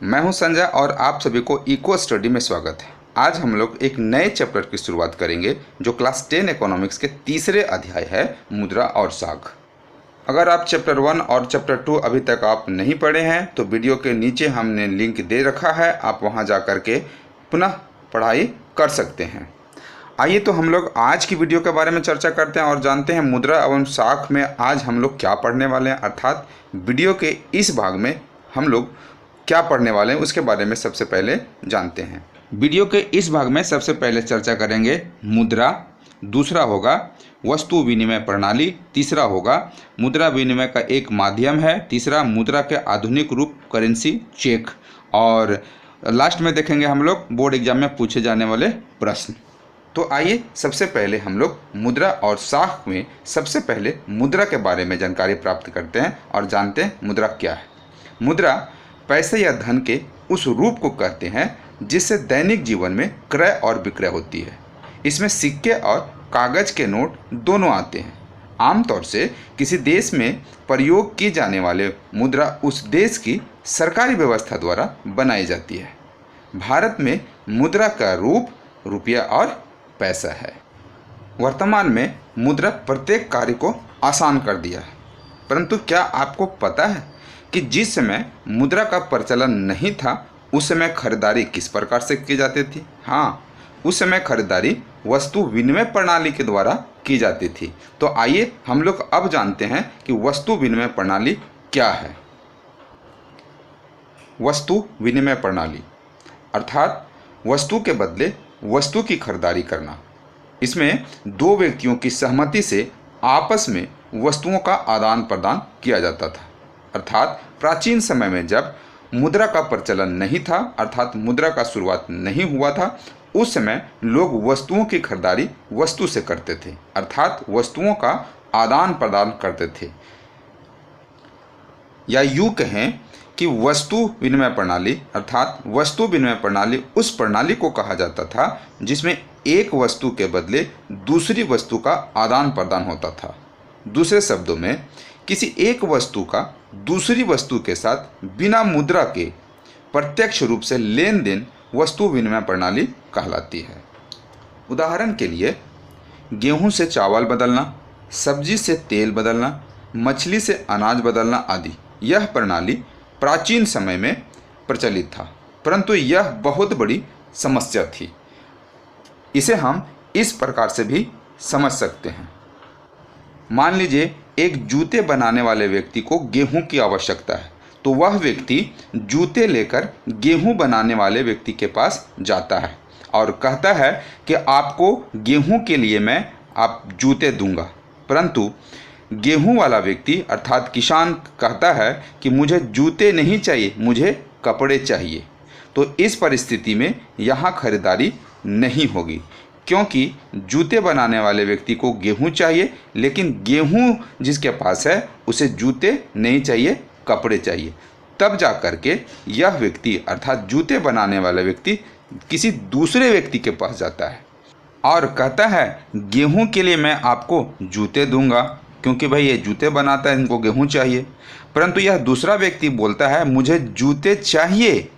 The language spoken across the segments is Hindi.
मैं हूं संजय और आप सभी को इको स्टडी में स्वागत है। आज हम लोग एक नए चैप्टर की शुरुआत करेंगे जो क्लास 10 इकोनॉमिक्स के तीसरे अध्याय है मुद्रा और साख। अगर आप चैप्टर 1 और चैप्टर 2 अभी तक आप नहीं पढ़े हैं तो वीडियो के नीचे हमने लिंक दे रखा है, आप वहां जा कर के पुनः पढ़ाई कर सकते हैं। आइए तो हम लोग आज की वीडियो के बारे में चर्चा करते हैं और जानते हैं मुद्रा एवं साख में आज हम लोग क्या पढ़ने वाले हैं, अर्थात वीडियो के इस भाग में हम लोग क्या पढ़ने वाले हैं उसके बारे में सबसे पहले जानते हैं। वीडियो के इस भाग में सबसे पहले चर्चा करेंगे मुद्रा, दूसरा होगा वस्तु विनिमय प्रणाली, तीसरा होगा मुद्रा विनिमय का एक माध्यम है, तीसरा मुद्रा के आधुनिक रूप करेंसी चेक, और लास्ट में देखेंगे हम लोग बोर्ड एग्जाम में पूछे जाने वाले प्रश्न। तो आइए सबसे पहले हम लोग मुद्रा और साख में सबसे पहले मुद्रा के बारे में जानकारी प्राप्त करते हैं और जानते हैं मुद्रा क्या है। मुद्रा पैसे या धन के उस रूप को कहते हैं जिससे दैनिक जीवन में क्रय और विक्रय होती है। इसमें सिक्के और कागज के नोट दोनों आते हैं। आमतौर से किसी देश में प्रयोग की जाने वाले मुद्रा उस देश की सरकारी व्यवस्था द्वारा बनाई जाती है। भारत में मुद्रा का रूप रुपया और पैसा है। वर्तमान में मुद्रा प्रत्येक कार्य को आसान कर दिया है, परंतु क्या आपको पता है कि जिस समय मुद्रा का प्रचलन नहीं था उस समय खरीदारी किस प्रकार से की जाती थी? हाँ, उस समय खरीदारी वस्तु विनिमय प्रणाली के द्वारा की जाती थी। तो आइए हम लोग अब जानते हैं कि वस्तु विनिमय प्रणाली क्या है। वस्तु विनिमय प्रणाली अर्थात वस्तु के बदले वस्तु की खरीदारी करना। इसमें दो व्यक्तियों की सहमति से आपस में वस्तुओं का आदान प्रदान किया जाता था। अर्थात प्राचीन समय में जब मुद्रा का प्रचलन नहीं था, अर्थात मुद्रा का शुरुआत नहीं हुआ था, उस समय लोग वस्तुओं की खरीदारी वस्तु से करते थे, अर्थात वस्तुओं का आदान प्रदान करते थे। या यूँ कहें कि वस्तु विनिमय प्रणाली अर्थात वस्तु विनिमय प्रणाली उस प्रणाली को कहा जाता था जिसमें एक वस्तु के बदले दूसरी वस्तु का आदान प्रदान होता था। दूसरे शब्दों में किसी एक वस्तु का दूसरी वस्तु के साथ बिना मुद्रा के प्रत्यक्ष रूप से लेन देन वस्तु विनिमय प्रणाली कहलाती है। उदाहरण के लिए गेहूं से चावल बदलना, सब्जी से तेल बदलना, मछली से अनाज बदलना आदि। यह प्रणाली प्राचीन समय में प्रचलित था, परंतु यह बहुत बड़ी समस्या थी। इसे हम इस प्रकार से भी समझ सकते हैं। मान लीजिए एक जूते बनाने वाले व्यक्ति को गेहूं की आवश्यकता है, तो वह व्यक्ति जूते लेकर गेहूं बनाने वाले व्यक्ति के पास जाता है और कहता है कि आपको गेहूं के लिए मैं आप जूते दूंगा, परंतु गेहूं वाला व्यक्ति अर्थात किसान कहता है कि मुझे जूते नहीं चाहिए, मुझे कपड़े चाहिए। तो इस परिस्थिति में यहाँ खरीदारी नहीं होगी, क्योंकि जूते बनाने वाले व्यक्ति को गेहूं चाहिए, लेकिन गेहूं जिसके पास है उसे जूते नहीं चाहिए, कपड़े चाहिए। तब जा कर के यह व्यक्ति अर्थात जूते बनाने वाला व्यक्ति किसी दूसरे व्यक्ति के पास जाता है और कहता है गेहूं के लिए मैं आपको जूते दूंगा, क्योंकि भाई ये जूते बनाता है, इनको गेहूं चाहिए। परंतु यह दूसरा व्यक्ति बोलता है मुझे जूते चाहिए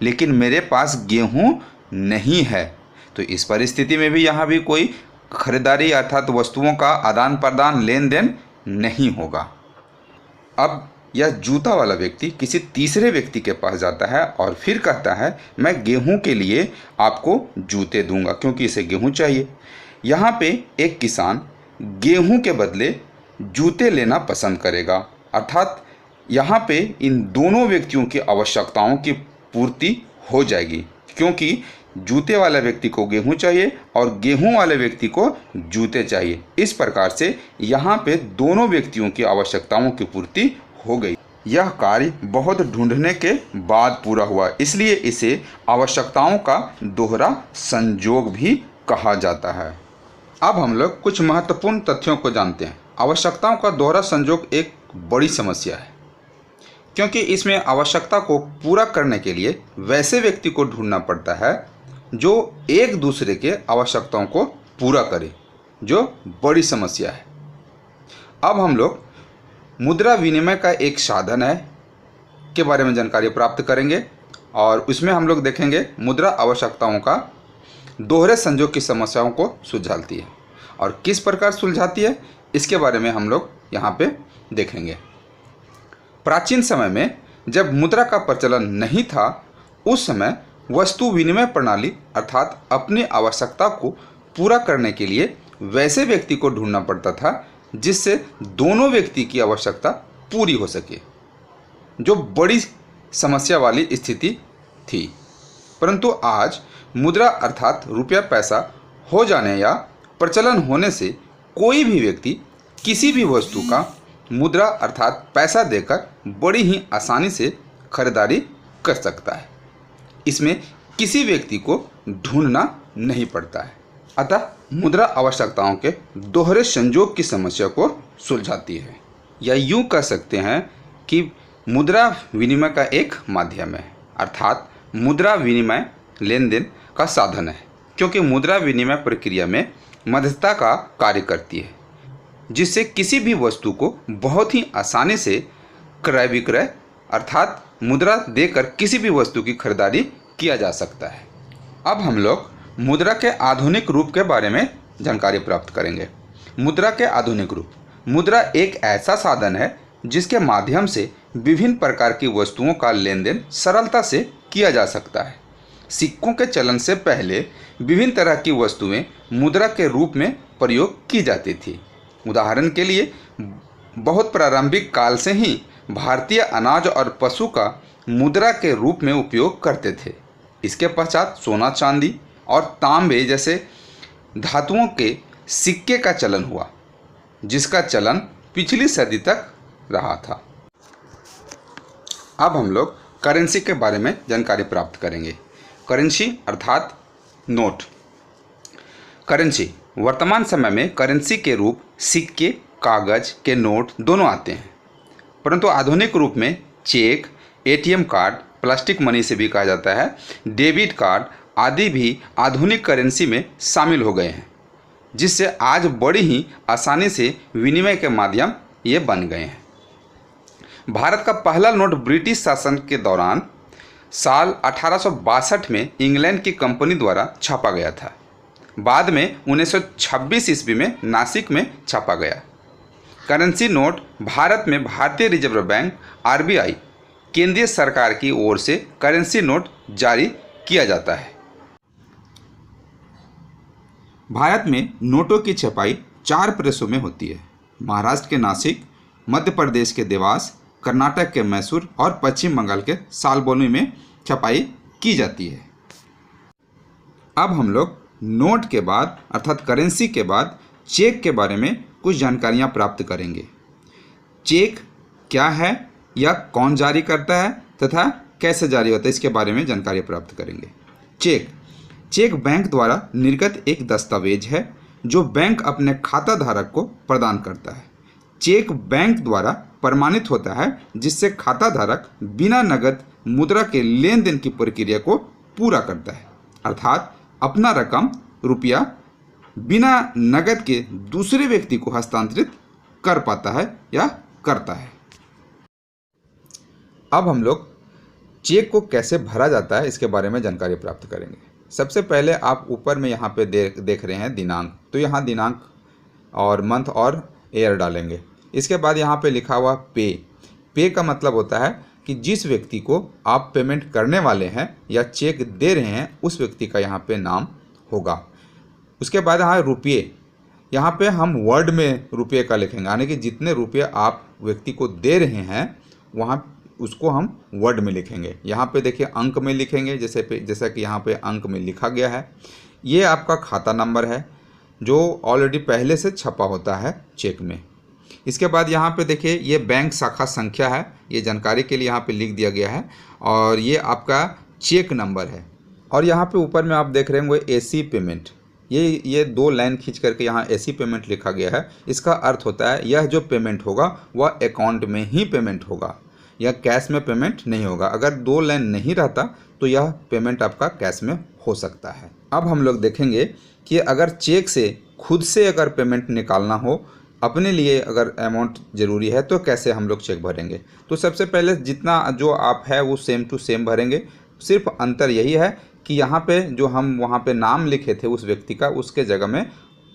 लेकिन मेरे पास गेहूं नहीं है। तो इस परिस्थिति में भी यहाँ भी कोई खरीदारी अर्थात वस्तुओं का आदान प्रदान लेन देन नहीं होगा। अब यह जूता वाला व्यक्ति किसी तीसरे व्यक्ति के पास जाता है और फिर कहता है मैं गेहूं के लिए आपको जूते दूंगा क्योंकि इसे गेहूं चाहिए। यहाँ पे एक किसान गेहूं के बदले जूते लेना पसंद करेगा, अर्थात यहाँ पे इन दोनों व्यक्तियों की आवश्यकताओं की पूर्ति हो जाएगी, क्योंकि जूते वाले व्यक्ति को गेहूं चाहिए और गेहूं वाले व्यक्ति को जूते चाहिए। इस प्रकार से यहाँ पे दोनों व्यक्तियों की आवश्यकताओं की पूर्ति हो गई। यह कार्य बहुत ढूंढने के बाद पूरा हुआ, इसलिए इसे आवश्यकताओं का दोहरा संयोग भी कहा जाता है। अब हम लोग कुछ महत्वपूर्ण तथ्यों को जानते हैं। आवश्यकताओं का दोहरा संयोग एक बड़ी समस्या है, क्योंकि इसमें आवश्यकता को पूरा करने के लिए वैसे व्यक्ति को ढूंढना पड़ता है जो एक दूसरे के आवश्यकताओं को पूरा करे, जो बड़ी समस्या है। अब हम लोग मुद्रा विनिमय का एक साधन है के बारे में जानकारी प्राप्त करेंगे। और उसमें हम लोग देखेंगे मुद्रा आवश्यकताओं का दोहरे संयोग की समस्याओं को सुलझाती है। और किस प्रकार सुलझाती है इसके बारे में हम लोग यहाँ पे देखेंगे। प्राचीन समय में जब मुद्रा का प्रचलन नहीं था, उस समय वस्तु विनिमय प्रणाली अर्थात अपनी आवश्यकता को पूरा करने के लिए वैसे व्यक्ति को ढूंढना पड़ता था जिससे दोनों व्यक्ति की आवश्यकता पूरी हो सके, जो बड़ी समस्या वाली स्थिति थी। परंतु आज मुद्रा अर्थात रुपया पैसा हो जाने या प्रचलन होने से कोई भी व्यक्ति किसी भी वस्तु का मुद्रा अर्थात पैसा देकर बड़ी ही आसानी से खरीदारी कर सकता है। इसमें किसी व्यक्ति को ढूंढना नहीं पड़ता है। अतः मुद्रा आवश्यकताओं के दोहरे संयोग की समस्या को सुलझाती है, या यूँ कह सकते हैं कि मुद्रा विनिमय का एक माध्यम है, अर्थात मुद्रा विनिमय लेन देन का साधन है, क्योंकि मुद्रा विनिमय प्रक्रिया में मध्यस्थता का कार्य करती है, जिससे किसी भी वस्तु को बहुत ही आसानी से क्रय विक्रय अर्थात मुद्रा देकर किसी भी वस्तु की खरीदारी किया जा सकता है। अब हम लोग मुद्रा के आधुनिक रूप के बारे में जानकारी प्राप्त करेंगे। मुद्रा के आधुनिक रूप। मुद्रा एक ऐसा साधन है जिसके माध्यम से विभिन्न प्रकार की वस्तुओं का लेन देन सरलता से किया जा सकता है। सिक्कों के चलन से पहले विभिन्न तरह की वस्तुएं मुद्रा के रूप में प्रयोग की जाती थी। उदाहरण के लिए बहुत प्रारंभिक काल से ही भारतीय अनाज और पशु का मुद्रा के रूप में उपयोग करते थे। इसके पश्चात सोना चांदी और तांबे जैसे धातुओं के सिक्के का चलन हुआ, जिसका चलन पिछली सदी तक रहा था। अब हम लोग करेंसी के बारे में जानकारी प्राप्त करेंगे। करेंसी अर्थात नोट। करेंसी वर्तमान समय में करेंसी के रूप सिक्के, कागज के नोट दोनों आते हैं, परंतु आधुनिक रूप में cheque, ATM card, plastic money से भी कहा जाता है, डेबिट कार्ड आदि भी आधुनिक करेंसी में शामिल हो गए हैं, जिससे आज बड़ी ही आसानी से विनिमय के माध्यम ये बन गए हैं। भारत का पहला नोट ब्रिटिश शासन के दौरान साल 1862 में इंग्लैंड की कंपनी द्वारा छापा गया था। बाद में 1926 ईस्वी में नासिक में छापा गया। करेंसी नोट भारत में भारतीय रिजर्व बैंक आरबीआई केंद्रीय सरकार की ओर से करेंसी नोट जारी किया जाता है। भारत में नोटों की छपाई 4 प्रेसों में होती है। महाराष्ट्र के नासिक, मध्य प्रदेश के देवास, कर्नाटक के मैसूर और पश्चिम बंगाल के सालबोनी में छपाई की जाती है। अब हम लोग नोट के बाद अर्थात करेंसी के बाद चेक के बारे में कुछ जानकारियां प्राप्त करेंगे। चेक क्या है या कौन जारी करता है तथा कैसे जारी होता है, इसके बारे में जानकारी प्राप्त करेंगे। चेक बैंक द्वारा निर्गत एक दस्तावेज है जो बैंक अपने खाता धारक को प्रदान करता है। चेक बैंक द्वारा प्रमाणित होता है, जिससे खाता धारक बिना नगद मुद्रा के लेन देन की प्रक्रिया को पूरा करता है, अर्थात अपना रकम रुपया बिना नगद के दूसरे व्यक्ति को हस्तांतरित कर पाता है या करता है। अब हम लोग चेक को कैसे भरा जाता है इसके बारे में जानकारी प्राप्त करेंगे। सबसे पहले आप ऊपर में यहाँ पे देख रहे हैं दिनांक, तो यहाँ दिनांक और मंथ और ईयर डालेंगे। इसके बाद यहाँ पे लिखा हुआ पे का मतलब होता है कि जिस व्यक्ति को आप पेमेंट करने वाले हैं या चेक दे रहे हैं उस व्यक्ति का यहाँ पे नाम होगा। उसके बाद यहाँ रुपये, यहाँ पे हम वर्ड में रुपये का लिखेंगे, यानी कि जितने रुपये आप व्यक्ति को दे रहे हैं वहाँ उसको हम वर्ड में लिखेंगे। यहाँ पे देखिए अंक में लिखेंगे, जैसा कि यहाँ पे अंक में लिखा गया है। ये आपका खाता नंबर है जो ऑलरेडी पहले से छपा होता है चेक में। इसके बाद यहाँ पे देखिए ये बैंक शाखा संख्या है, ये जानकारी के लिए यहाँ पे लिख दिया गया है, और ये आपका चेक नंबर है। और यहाँ पे ऊपर में आप देख रहे होंगे एसी पेमेंट, ये 2 लाइन खींच करके यहाँ एसी पेमेंट लिखा गया है। इसका अर्थ होता है यह जो पेमेंट होगा वह अकाउंट में ही पेमेंट होगा, यह कैश में पेमेंट नहीं होगा। अगर 2 लाइन नहीं रहता तो यह पेमेंट आपका कैश में हो सकता है। अब हम लोग देखेंगे कि अगर चेक से खुद से अगर पेमेंट निकालना हो, अपने लिए अगर अमाउंट ज़रूरी है, तो कैसे हम लोग चेक भरेंगे। तो सबसे पहले जितना जो आप है वो सेम टू सेम भरेंगे। सिर्फ अंतर यही है कि यहाँ पे जो हम वहाँ पे नाम लिखे थे उस व्यक्ति का, उसके जगह में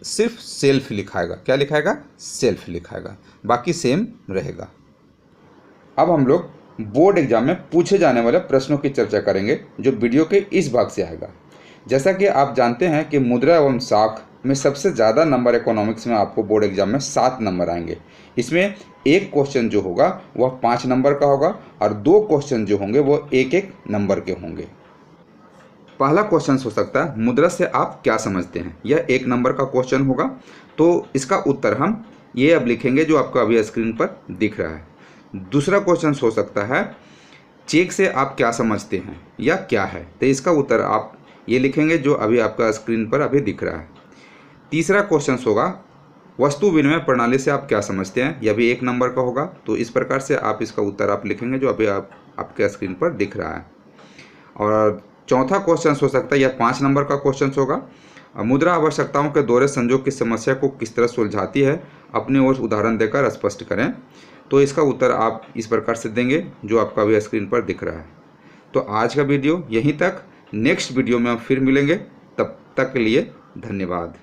सिर्फ सेल्फ लिखाएगा। क्या लिखाएगा? सेल्फ लिखाएगा, बाकी सेम रहेगा। अब हम लोग बोर्ड एग्जाम में पूछे जाने वाले प्रश्नों की चर्चा करेंगे जो वीडियो के इस भाग से आएगा। जैसा कि आप जानते हैं कि मुद्रा एवं साख में सबसे ज़्यादा नंबर इकोनॉमिक्स में आपको बोर्ड एग्जाम में 7 नंबर आएंगे। इसमें एक क्वेश्चन जो होगा वह 5 नंबर का होगा और 2 क्वेश्चन जो होंगे वो 1-1 नंबर के होंगे। पहला क्वेश्चन हो सकता है मुद्रा से आप क्या समझते हैं। यह 1 नंबर का क्वेश्चन होगा, तो इसका उत्तर हम ये अब लिखेंगे जो आपको अभी स्क्रीन पर दिख रहा है। दूसरा क्वेश्चन हो सकता है चेक से आप क्या समझते हैं या क्या है, तो इसका उत्तर आप ये लिखेंगे जो अभी आपका स्क्रीन पर अभी दिख रहा है। तीसरा क्वेश्चन होगा वस्तु विनिमय प्रणाली से आप क्या समझते हैं, यह भी 1 नंबर का होगा, तो इस प्रकार से आप इसका उत्तर आप लिखेंगे जो अभी आपके स्क्रीन पर दिख रहा है। और चौथा क्वेश्चन हो सकता है यह 5 नंबर का क्वेश्चन होगा मुद्रा आवश्यकताओं के दोहरे संयोग की समस्या को किस तरह सुलझाती है, अपनी ओर उदाहरण देकर स्पष्ट करें। तो इसका उत्तर आप इस प्रकार से देंगे जो आपका अभी स्क्रीन पर दिख रहा है। तो आज का वीडियो यहीं तक, नेक्स्ट वीडियो में हम फिर मिलेंगे, तब तक के लिए धन्यवाद।